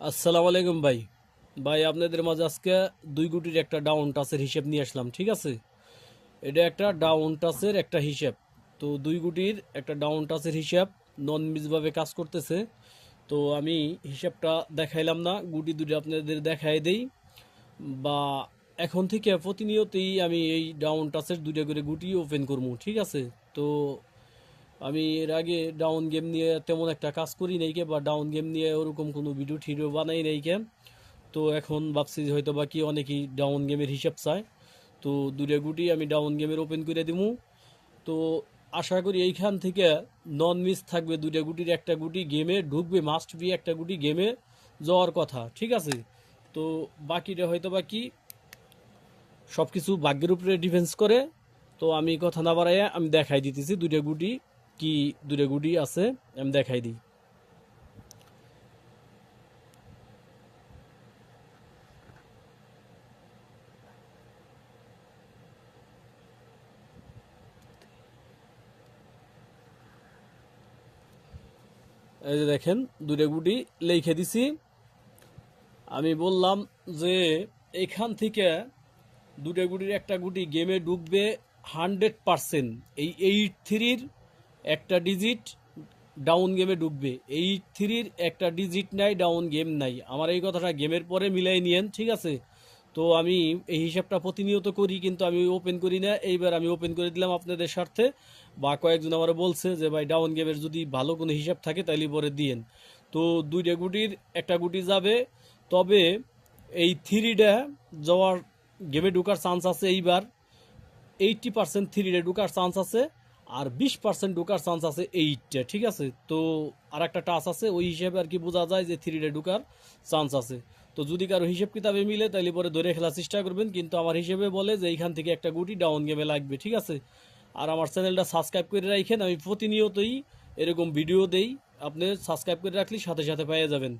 আসসালামু আলাইকুম ভাই। ভাই আপনাদের মাঝে আজকে 2 কোটির একটা ডাউন টাচের হিসেব নিয়ে আসলাম, ঠিক আছে? এটা একটা ডাউন টাচের একটা হিসেব। তো 2 কোটির একটা ডাউন টাচের হিসাব নন মিসভাবে কাজ করতেছে। তো আমি হিসাবটা দেখাইলাম না, গুটি দুটি আপনাদের দেখাই দেই। বা এখন থেকে প্রতিনিয়তই আমি এই ডাউন টাচের 2টা করে গুটি ওপেন করবো, ঠিক আছে? তো আমি এর আগে ডাউন গেম নিয়ে তেমন একটা কাজ করি নাই কে, বা ডাউন গেম নিয়ে ওরকম কোনো ভিডিও ঠিডিও বানাই নাই কে। তো এখন ভাবছি যে হয়তো বাকি অনেকেই ডাউন গেমের হিসাব চায়। তো 2টা গুটি আমি ডাউন গেমের ওপেন করে দিমু। তো আশা করি এইখান থেকে নন মিস থাকবে, 2টা গুটির একটা গুটি গেমে ঢুকবে, মাস্ট বি একটা গুটি গেমে যাওয়ার কথা, ঠিক আছে? তো বাকিটা হয়তো বাকি সব কিছু ভাগ্যের উপরে ডিফেন্স করে। তো আমি কথা না বাড়াইয়া আমি দেখাই দিতেছি 2টা গুটি কি 2টা গুটি আছে, আমি দেখাই দিই। এই যে দেখেন, 2টা গুটি লিখে দিছি। আমি বললাম যে এখান থেকে 2টা গুটির একটা গুটি গেমে ঢুকবে 100%। এই 8-3-র একটা ডিজিট ডাউন গেমে ঢুকবে। 8-3-র একটা ডিজিট নাই, ডাউন গেম নাই। আমার এই কথাটা গেমের পরে মিলাই নিয়েন, ঠিক আছে? তো আমি এই হিসাবটা প্রতিনিয়ত করি, কিন্তু আমি ওপেন করি না। এইবার আমি ওপেন করে দিলাম আপনাদের স্বার্থে। বা কয়েকজন আমার বলছে যে ভাই ডাউন গেমের যদি ভালো কোনো হিসাব থাকে তাহলে পরে দিয়েন। তো 2টা গুটির একটা গুটি যাবে। তবে এই থ্রিটা যাওয়ার গেমে ঢোকার চান্স আছে এইবার। 80% থ্রিডে ঢোকার চান্স আছে, আর 20% ঢোকার চান্স আছে এইটটা, ঠিক আছে? তো আর একটা টাচ আছে, ওই হিসেবে আর কি বোঝা যায় যে থ্রিডে ঢোকার চান্স আছে। তো যদি কারো হিসেব কিতাবে মিলে তাহলে পরে ধরে খেলার চেষ্টা করবেন, কিন্তু আমার হিসেবে বলে যে এইখান থেকে একটা গুটি ডাউন গেমে লাগবে, ঠিক আছে? আর আমার চ্যানেলটা সাবস্ক্রাইব করে রাখেন, আমি প্রতিনিয়তই এরকম ভিডিও দেই। আপনি সাবস্ক্রাইব করে রাখলে সাথে সাথে পেয়ে যাবেন।